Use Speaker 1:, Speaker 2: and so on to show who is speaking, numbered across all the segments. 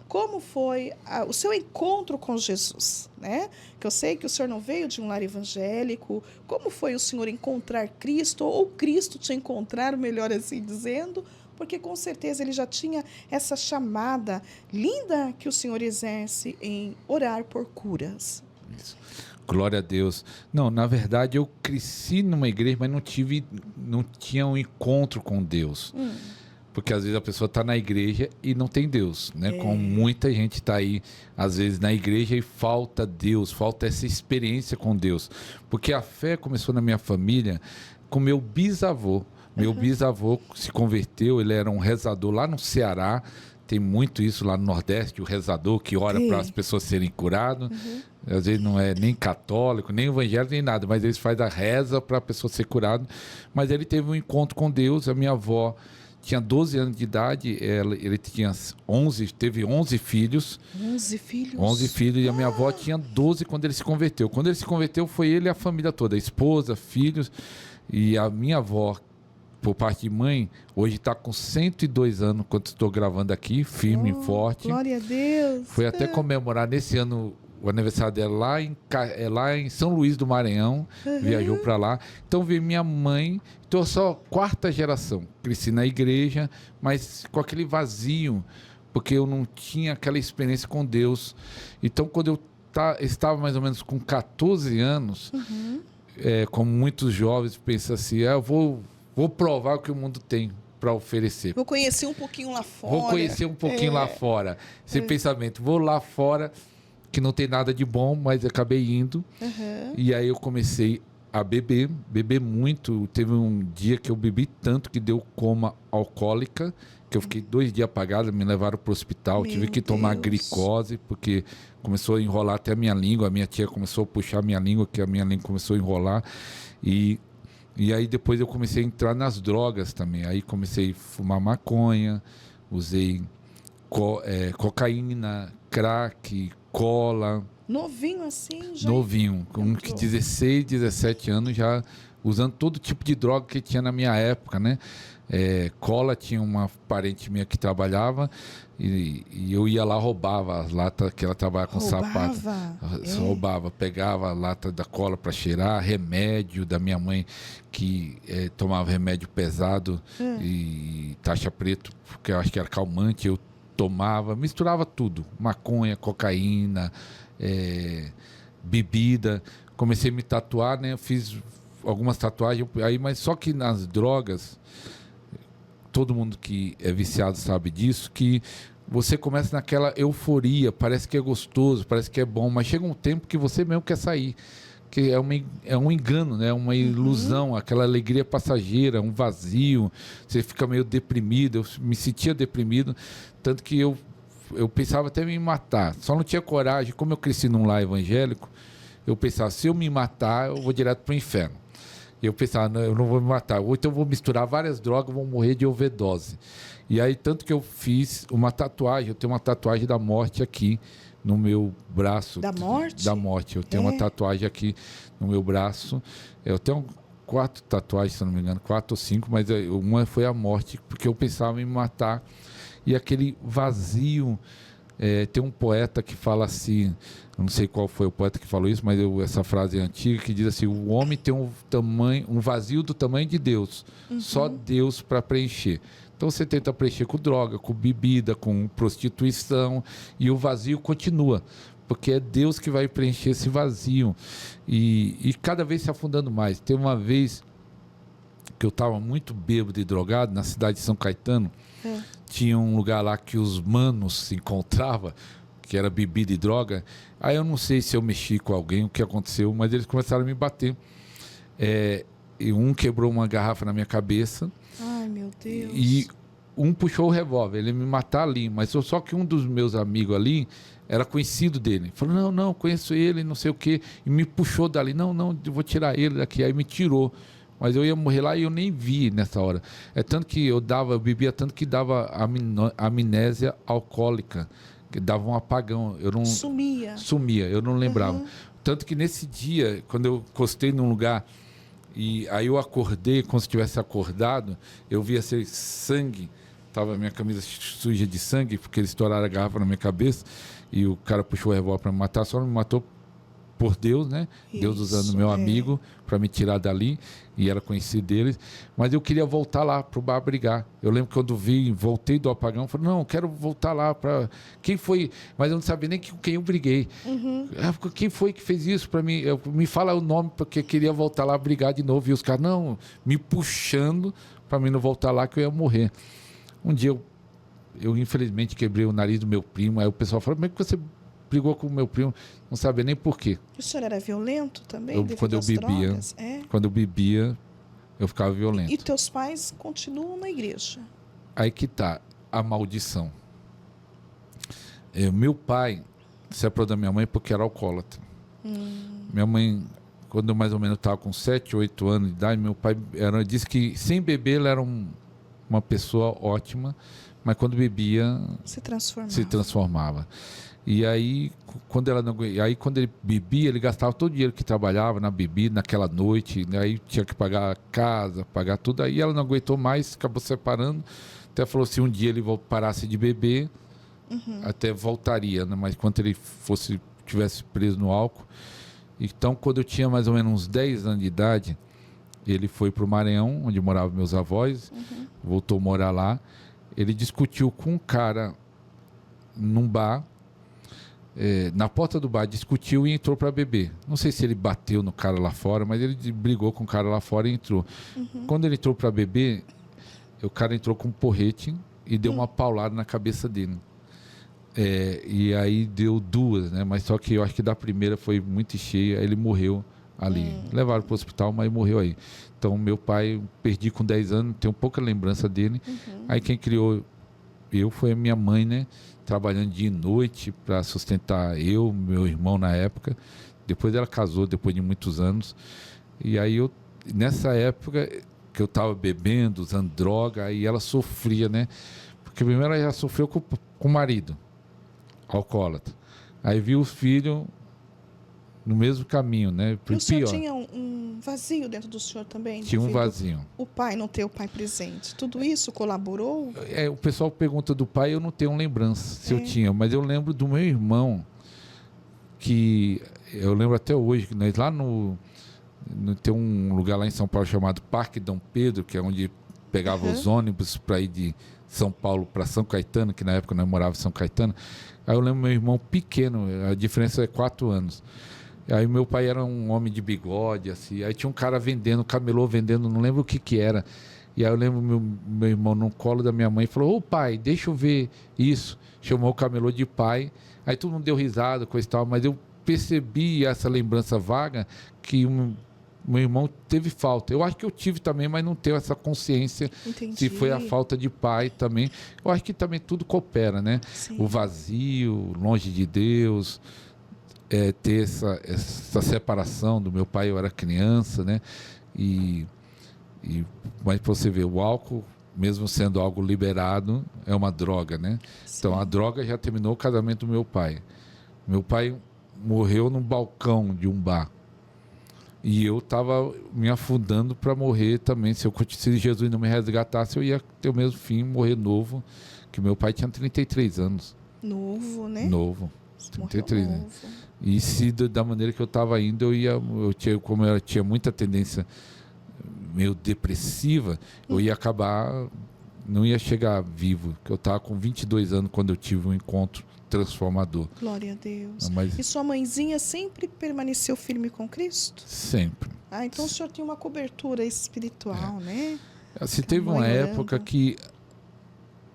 Speaker 1: como foi o seu encontro com Jesus, né? Que eu sei que o senhor não veio de um lar evangélico. Como foi o senhor encontrar Cristo, ou Cristo te encontrar, melhor assim dizendo, porque com certeza ele já tinha essa chamada linda que o senhor exerce em orar por curas.
Speaker 2: Isso. Glória a Deus. Não, na verdade eu cresci numa igreja, mas não tinha um encontro com Deus. Porque às vezes a pessoa está na igreja e não tem Deus, né? Como muita gente está aí, às vezes, na igreja e falta Deus, falta essa experiência com Deus. Porque a fé começou na minha família com meu bisavô. Meu bisavô se converteu, ele era um rezador lá no Ceará. Tem muito isso lá no Nordeste, o rezador que ora para as pessoas serem curadas. Às vezes não é nem católico, nem evangélico, nem nada, mas ele faz a reza para a pessoa ser curada. Mas ele teve um encontro com Deus. A minha avó tinha 12 anos de idade, ele tinha teve 11 filhos.
Speaker 1: 11 filhos?
Speaker 2: 11 filhos, e a minha avó tinha 12 quando ele se converteu. Quando ele se converteu, foi ele e a família toda, a esposa, filhos. E a minha avó, por parte de mãe, hoje está com 102 anos, quando estou gravando aqui, firme e forte.
Speaker 1: Glória a Deus!
Speaker 2: Foi até comemorar nesse ano o aniversário dela lá em São Luís do Maranhão, viajou para lá. Então veio minha mãe, então eu sou quarta geração, cresci na igreja, mas com aquele vazio, porque eu não tinha aquela experiência com Deus. Então quando eu estava mais ou menos com 14 anos, como muitos jovens pensam assim, eu vou provar o que o mundo tem para oferecer.
Speaker 1: Vou conhecer um pouquinho lá fora.
Speaker 2: Vou conhecer um pouquinho lá fora. Esse pensamento, vou lá fora, que não tem nada de bom, mas acabei indo. E aí eu comecei a beber muito. Teve um dia que eu bebi tanto que deu coma alcoólica, que eu fiquei 2 dias apagado, me levaram para o hospital, tive que tomar glicose, porque começou a enrolar até a minha língua, a minha tia começou a puxar a minha língua, que a minha língua começou a enrolar. E aí depois eu comecei a entrar nas drogas também. Aí comecei a fumar maconha, usei cocaína, crack, cola.
Speaker 1: Novinho assim? Já
Speaker 2: Novinho, com 16, 17 anos, já usando todo tipo de droga que tinha na minha época, né? Cola, tinha uma parente minha que trabalhava e eu ia lá, roubava as latas que ela trabalhava com sapato. Roubava, pegava a lata da cola para cheirar, remédio da minha mãe que tomava remédio pesado e taxa preto, porque eu acho que era calmante, eu tomava, misturava tudo, maconha, cocaína, bebida. Comecei a me tatuar, né? Eu fiz algumas tatuagens aí, mas só que nas drogas, todo mundo que é viciado sabe disso, que você começa naquela euforia, parece que é gostoso, parece que é bom, mas chega um tempo que você mesmo quer sair, que é um engano, né? Uma ilusão, aquela alegria passageira, um vazio, você fica meio deprimido. Eu me sentia deprimido, tanto que eu pensava até em me matar, só não tinha coragem. Como eu cresci num lar evangélico, eu pensava, se eu me matar, eu vou direto para o inferno. E eu pensava, não, eu não vou me matar, ou então eu vou misturar várias drogas, vou morrer de overdose. E aí, tanto que eu fiz uma tatuagem, eu tenho uma tatuagem da morte aqui no meu braço.
Speaker 1: Da morte?
Speaker 2: Da morte. Eu tenho uma tatuagem aqui no meu braço. Eu tenho 4 tatuagens, se não me engano, 4 ou 5, mas uma foi a morte, porque eu pensava em me matar. E aquele vazio. Tem um poeta que fala assim, eu não sei qual foi o poeta que falou isso, mas essa frase é antiga, que diz assim: o homem tem um vazio do tamanho de Deus, só Deus para preencher. Então você tenta preencher com droga, com bebida, com prostituição, e o vazio continua, porque é Deus que vai preencher esse vazio, e cada vez se afundando mais. Tem uma vez que eu estava muito bêbado e drogado na cidade de São Caetano. Tinha um lugar lá que os manos se encontravam, que era bebida e droga. Aí eu não sei se eu mexi com alguém, o que aconteceu, mas eles começaram a me bater. E um quebrou uma garrafa na minha cabeça.
Speaker 1: Ai, meu Deus.
Speaker 2: E um puxou o revólver, ele ia me matar ali. Mas só que um dos meus amigos ali era conhecido dele. Falou, não, conheço ele, não sei o quê. E me puxou dali. Não, eu vou tirar ele daqui. Aí me tirou. Mas eu ia morrer lá e eu nem vi nessa hora. Tanto que eu bebia tanto que dava amnésia alcoólica, que dava um apagão. Eu não sumia, eu não lembrava. Tanto que nesse dia, quando eu encostei num lugar, e aí eu acordei, como se tivesse acordado, eu via esse sangue, tava minha camisa suja de sangue, porque eles estouraram a garrafa na minha cabeça e o cara puxou o revólver para me matar, só não me matou por Deus, né? Deus usando meu amigo para me tirar dali, e era conhecido deles, mas eu queria voltar lá pro bar brigar. Eu lembro que quando voltei do apagão, falei, não, quero voltar lá para quem foi, mas eu não sabia nem com quem eu briguei. Quem foi que fez isso para mim? Me fala o nome, porque eu queria voltar lá brigar de novo, e os caras, não, me puxando para mim não voltar lá, que eu ia morrer. Um dia eu infelizmente quebrei o nariz do meu primo, aí o pessoal falou, mas que você brigou com o meu primo, não sabia nem por quê.
Speaker 1: O senhor era violento também?
Speaker 2: Quando eu bebia, quando eu bebia, eu ficava violento.
Speaker 1: E teus pais continuam na igreja?
Speaker 2: Aí que tá a maldição. Meu pai separou da minha mãe porque era alcoólatra. Minha mãe, quando eu mais ou menos estava com 7, 8 anos de idade, meu pai disse que sem beber ele era uma pessoa ótima, mas quando bebia se transformava. E aí quando ele bebia, ele gastava todo o dinheiro que trabalhava na bebida, naquela noite, aí tinha que pagar a casa, pagar tudo. Aí ela não aguentou mais, acabou separando. Até falou se um dia ele parasse de beber, até voltaria, né? Mas quando ele tivesse preso no álcool. Então, quando eu tinha mais ou menos uns 10 anos de idade, ele foi para o Maranhão, onde moravam meus avós, voltou a morar lá. Ele discutiu com um cara num bar, na porta do bar, discutiu e entrou para beber. Não sei se ele bateu no cara lá fora, mas ele brigou com o cara lá fora e entrou. Quando ele entrou para beber, o cara entrou com um porrete e deu uma paulada na cabeça dele. E aí deu 2, né? Mas só que eu acho que da primeira foi muito cheia, ele morreu ali. Levaram para o hospital, mas morreu aí. Então, meu pai, perdi com 10 anos, tenho pouca lembrança dele. Aí quem criou foi a minha mãe, né? Trabalhando dia e noite para sustentar meu irmão na época. Depois ela casou, depois de muitos anos. E aí nessa época que eu estava bebendo, usando droga, aí ela sofria, né? Porque primeiro ela já sofreu com o marido, alcoólatra. Aí viu o filho no mesmo caminho, né?
Speaker 1: E o senhor tinha um vazio dentro do senhor também?
Speaker 2: Tinha um vazio.
Speaker 1: O pai, não ter o pai presente. Tudo isso colaborou?
Speaker 2: O pessoal pergunta do pai, eu não tenho lembrança se eu tinha, mas eu lembro do meu irmão, que eu lembro até hoje, que nós lá tem um lugar lá em São Paulo chamado Parque Dom Pedro, que é onde pegava os ônibus para ir de São Paulo para São Caetano, que na época nós morávamos em São Caetano. Aí eu lembro meu irmão pequeno, a diferença é 4 anos. Aí meu pai era um homem de bigode, assim. Aí tinha um cara vendendo, camelô vendendo, não lembro o que era. E aí eu lembro meu irmão no colo da minha mãe falou, ô pai, deixa eu ver isso. Chamou o camelô de pai. Aí todo mundo deu risada, coisa e tal, mas eu percebi essa lembrança vaga que meu irmão teve falta. Eu acho que eu tive também, mas não tenho essa consciência.
Speaker 1: Entendi.
Speaker 2: Se foi a falta de pai também. Eu acho que também tudo coopera, né?
Speaker 1: Sim.
Speaker 2: O vazio, longe de Deus, ter essa separação do meu pai, eu era criança, né? Mas para você ver, o álcool, mesmo sendo algo liberado, é uma droga, né?
Speaker 1: Sim.
Speaker 2: Então a droga já terminou o casamento do meu pai. Meu pai morreu num balcão de um bar. E eu estava me afundando para morrer também. Se Jesus não me resgatasse, eu ia ter o mesmo fim, morrer novo, que meu pai tinha 33 anos.
Speaker 1: Novo, né?
Speaker 2: Novo. 33
Speaker 1: Morreu
Speaker 2: anos.
Speaker 1: novo.
Speaker 2: E se da maneira que eu estava indo, como eu tinha muita tendência meio depressiva, eu ia acabar, não ia chegar vivo. Porque eu estava com 22 anos quando eu tive um encontro transformador.
Speaker 1: Glória a Deus.
Speaker 2: Mas
Speaker 1: E sua mãezinha sempre permaneceu firme com Cristo?
Speaker 2: sempre.
Speaker 1: Então o senhor tem uma cobertura espiritual, né?
Speaker 2: Se teve uma época que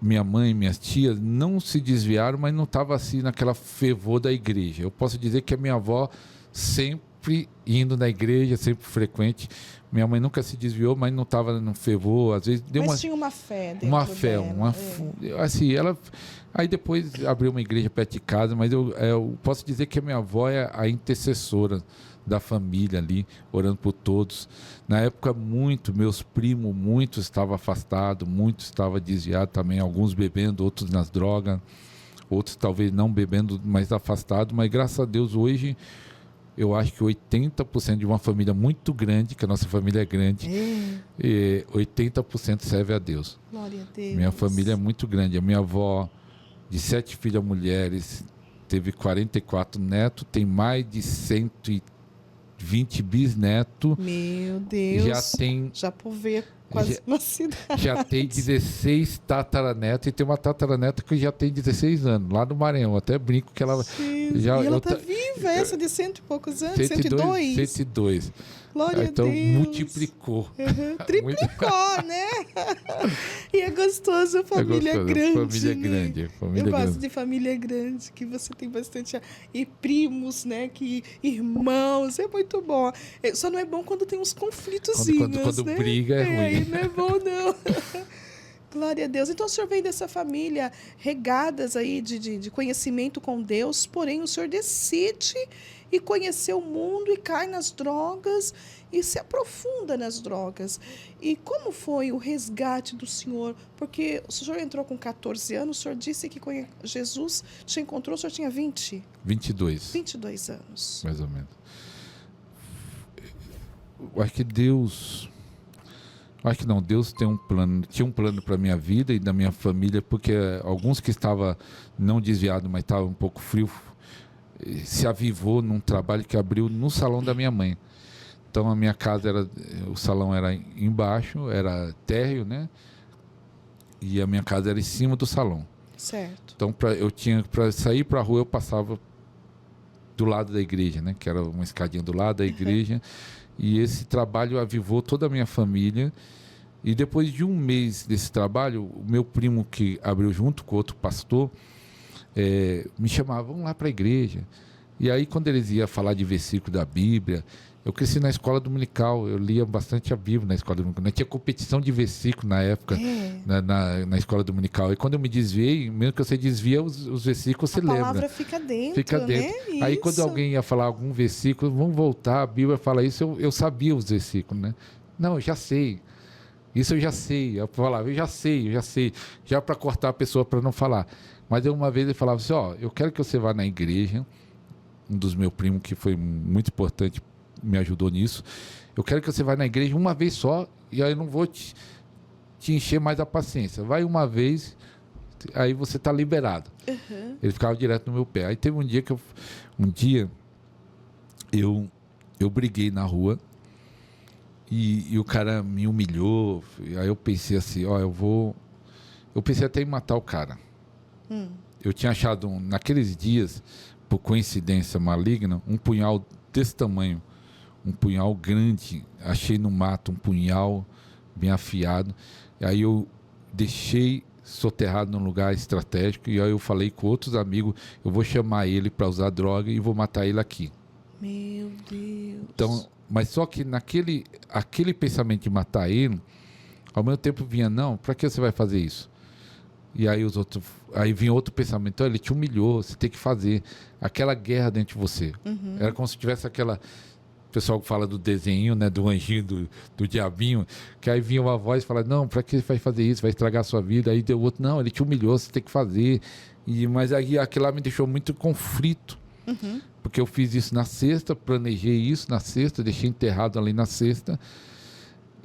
Speaker 2: minha mãe e minhas tias não se desviaram, mas não estava assim naquela fervor da igreja. Eu posso dizer que a minha avó sempre indo na igreja, sempre frequente. Minha mãe nunca se desviou, mas não estava no fervor. Às vezes deu
Speaker 1: tinha uma fé dentro
Speaker 2: uma fé,
Speaker 1: dela.
Speaker 2: assim, ela. Aí depois abriu uma igreja perto de casa, mas eu posso dizer que a minha avó é a intercessora da família ali, orando por todos. Na época, meus primos, muitos estavam afastados, muitos estavam desviados também, alguns bebendo, outros nas drogas, outros talvez não bebendo, mas afastados. Mas graças a Deus, hoje, eu acho que 80% de uma família muito grande, que a nossa família é grande, 80% serve a Deus.
Speaker 1: Glória a Deus.
Speaker 2: Minha família é muito grande. A minha avó, de 7 filhas mulheres, teve 44 netos, tem mais de 120 bisnetos.
Speaker 1: Meu Deus. Já por ver quase uma cidade.
Speaker 2: Já tem 16 tataranetos e tem uma tataraneta que já tem 16 anos, lá no Maranhão. Até brinco que ela...
Speaker 1: E ela está viva, essa de 100 e poucos anos, 102.
Speaker 2: 102.
Speaker 1: Glória
Speaker 2: então,
Speaker 1: a Deus.
Speaker 2: Multiplicou.
Speaker 1: Triplicou, né? E é gostoso, família grande.
Speaker 2: Família
Speaker 1: né?
Speaker 2: grande.
Speaker 1: Eu gosto de família grande, que você tem bastante... E primos, né? Irmãos, é muito bom. Só não é bom quando tem uns conflitozinhos,
Speaker 2: quando
Speaker 1: né?
Speaker 2: briga é ruim.
Speaker 1: Não é bom, não. Glória a Deus. Então, o senhor veio dessa família regadas aí de conhecimento com Deus, porém o senhor decide e conhecer o mundo e cai nas drogas e se aprofunda nas drogas. E como foi o resgate do senhor? Porque o senhor entrou com 14 anos, o senhor disse que Jesus te encontrou, o senhor tinha 20?
Speaker 2: 22.
Speaker 1: 22 anos.
Speaker 2: Mais ou menos. Eu acho que Deus... Acho que não, Deus tem tinha um plano para a minha vida e da minha família, porque alguns que estavam não desviados, mas estavam um pouco frio, se avivou num trabalho que abriu no salão da minha mãe. Então a minha casa o salão era embaixo, era térreo, né? E a minha casa era em cima do salão.
Speaker 1: Certo.
Speaker 2: Então para sair para a rua eu passava do lado da igreja, né? Que era uma escadinha do lado da igreja. E esse trabalho avivou toda a minha família. E depois de um mês desse trabalho, o meu primo, que abriu junto com outro pastor, me chamava, vamos lá para a igreja. E aí, quando eles iam falar de versículo da Bíblia, eu cresci na escola dominical, eu lia bastante a Bíblia na escola dominical. Não tinha competição de versículo na época, na escola dominical. E quando eu me desviei, mesmo que você desvia os versículos, você lembra. A
Speaker 1: palavra fica dentro,
Speaker 2: fica dentro.
Speaker 1: Né?
Speaker 2: Aí quando alguém ia falar algum versículo, vamos voltar, a Bíblia fala isso, eu sabia os versículos, né? Não, eu já sei. Isso eu já sei. Eu falava, eu já sei. Já para cortar a pessoa para não falar. Mas uma vez ele falava assim, eu quero que você vá na igreja, um dos meus primos que foi muito importante, me ajudou nisso. Eu quero que você vá na igreja uma vez só e aí eu não vou te encher mais a paciência. Vai uma vez, aí você está liberado. Uhum. Ele ficava direto no meu pé. Aí teve um dia que eu briguei na rua e o cara me humilhou. Aí eu pensei assim, eu pensei até em matar o cara. Eu tinha achado, naqueles dias, por coincidência maligna, um punhal desse tamanho. Um punhal grande, achei no mato um punhal bem afiado, e aí eu deixei soterrado num lugar estratégico, e aí eu falei com outros amigos, eu vou chamar ele para usar droga e vou matar ele aqui.
Speaker 1: Meu Deus.
Speaker 2: Então, mas só que aquele pensamento de matar ele, ao mesmo tempo vinha, não, para que você vai fazer isso? E aí aí vinha outro pensamento, então, ele te humilhou, você tem que fazer aquela guerra dentro de você. Uhum. Era como se tivesse aquela... O pessoal fala do desenho, né, do anjinho, do diabinho, que aí vinha uma voz e fala, não, para que você vai fazer isso? Vai estragar a sua vida. Aí deu outro, não, ele te humilhou, você tem que fazer. Mas aí aquilo lá me deixou muito em conflito, porque eu fiz isso na sexta, planejei isso na sexta, deixei enterrado ali na sexta,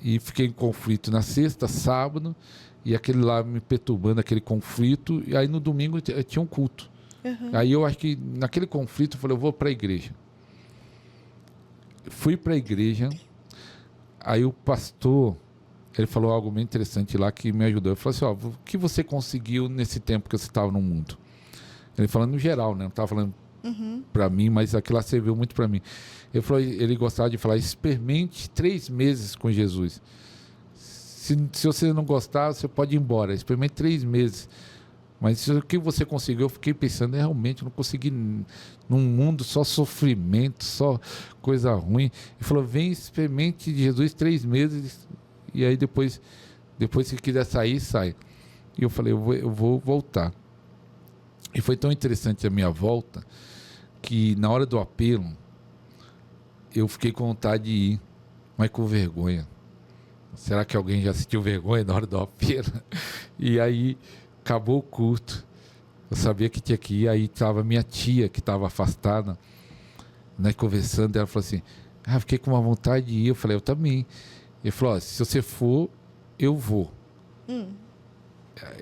Speaker 2: e fiquei em conflito na sexta, sábado, e aquele lá me perturbando, aquele conflito, e aí no domingo eu tinha um culto. Aí eu acho que naquele conflito eu falei, eu vou para a igreja. Fui para a igreja, aí o pastor, ele falou algo muito interessante lá que me ajudou. Ele falou assim, o que você conseguiu nesse tempo que você estava no mundo? Ele falando no geral, né? Não estava falando para mim, mas aquilo lá serviu muito para mim. Ele falou, ele gostava de falar, experimente 3 meses com Jesus. Se você não gostar, você pode ir embora. Experimente 3 meses. Mas o que você conseguiu, eu fiquei pensando, realmente, eu não consegui, num mundo só sofrimento, só coisa ruim. Ele falou, vem, experimente de Jesus 3 meses, e aí depois se quiser sair, sai. E eu falei, eu vou voltar. E foi tão interessante a minha volta, que na hora do apelo, eu fiquei com vontade de ir, mas com vergonha. Será que alguém já sentiu vergonha na hora do apelo? E aí... acabou o culto, eu sabia que tinha que ir, aí estava minha tia que estava afastada, Nós conversando, ela falou assim, fiquei com uma vontade de ir. Eu falei, eu também. Ele falou, se você for, eu vou.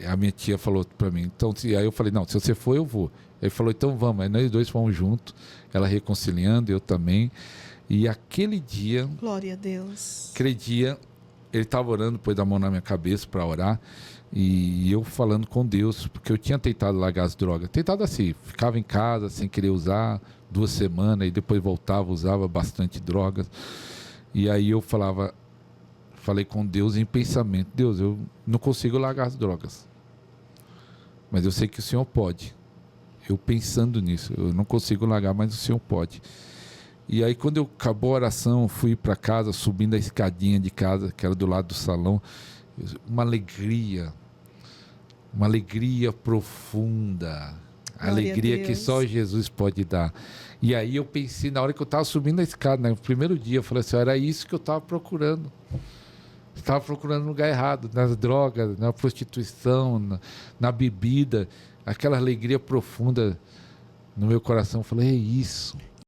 Speaker 2: A minha tia falou para mim, então, aí eu falei, não, se você for, eu vou. Ele falou, então vamos. Aí nós dois fomos juntos, ela reconciliando, eu também. E aquele dia,
Speaker 1: Glória a Deus.
Speaker 2: aquele dia, ele estava orando, pôs a mão na minha cabeça para orar, e eu falando com Deus, porque eu tinha tentado largar as drogas. Tentado assim, ficava em casa sem querer usar 2 semanas, e depois voltava, usava bastante drogas. E aí eu falei com Deus em pensamento, Deus, eu não consigo largar as drogas, mas eu sei que o Senhor pode. Eu pensando nisso, eu não consigo largar, mas o Senhor pode. E aí quando acabou a oração, fui para casa, subindo a escadinha de casa, que era do lado do salão, uma alegria profunda, a alegria que só Jesus pode dar. E aí eu pensei, na hora que eu estava subindo a escada, né, no primeiro dia, eu falei assim, era isso que eu estava procurando. Estava procurando no lugar errado, nas drogas, na prostituição, na bebida, aquela alegria profunda no meu coração. Eu falei, é isso.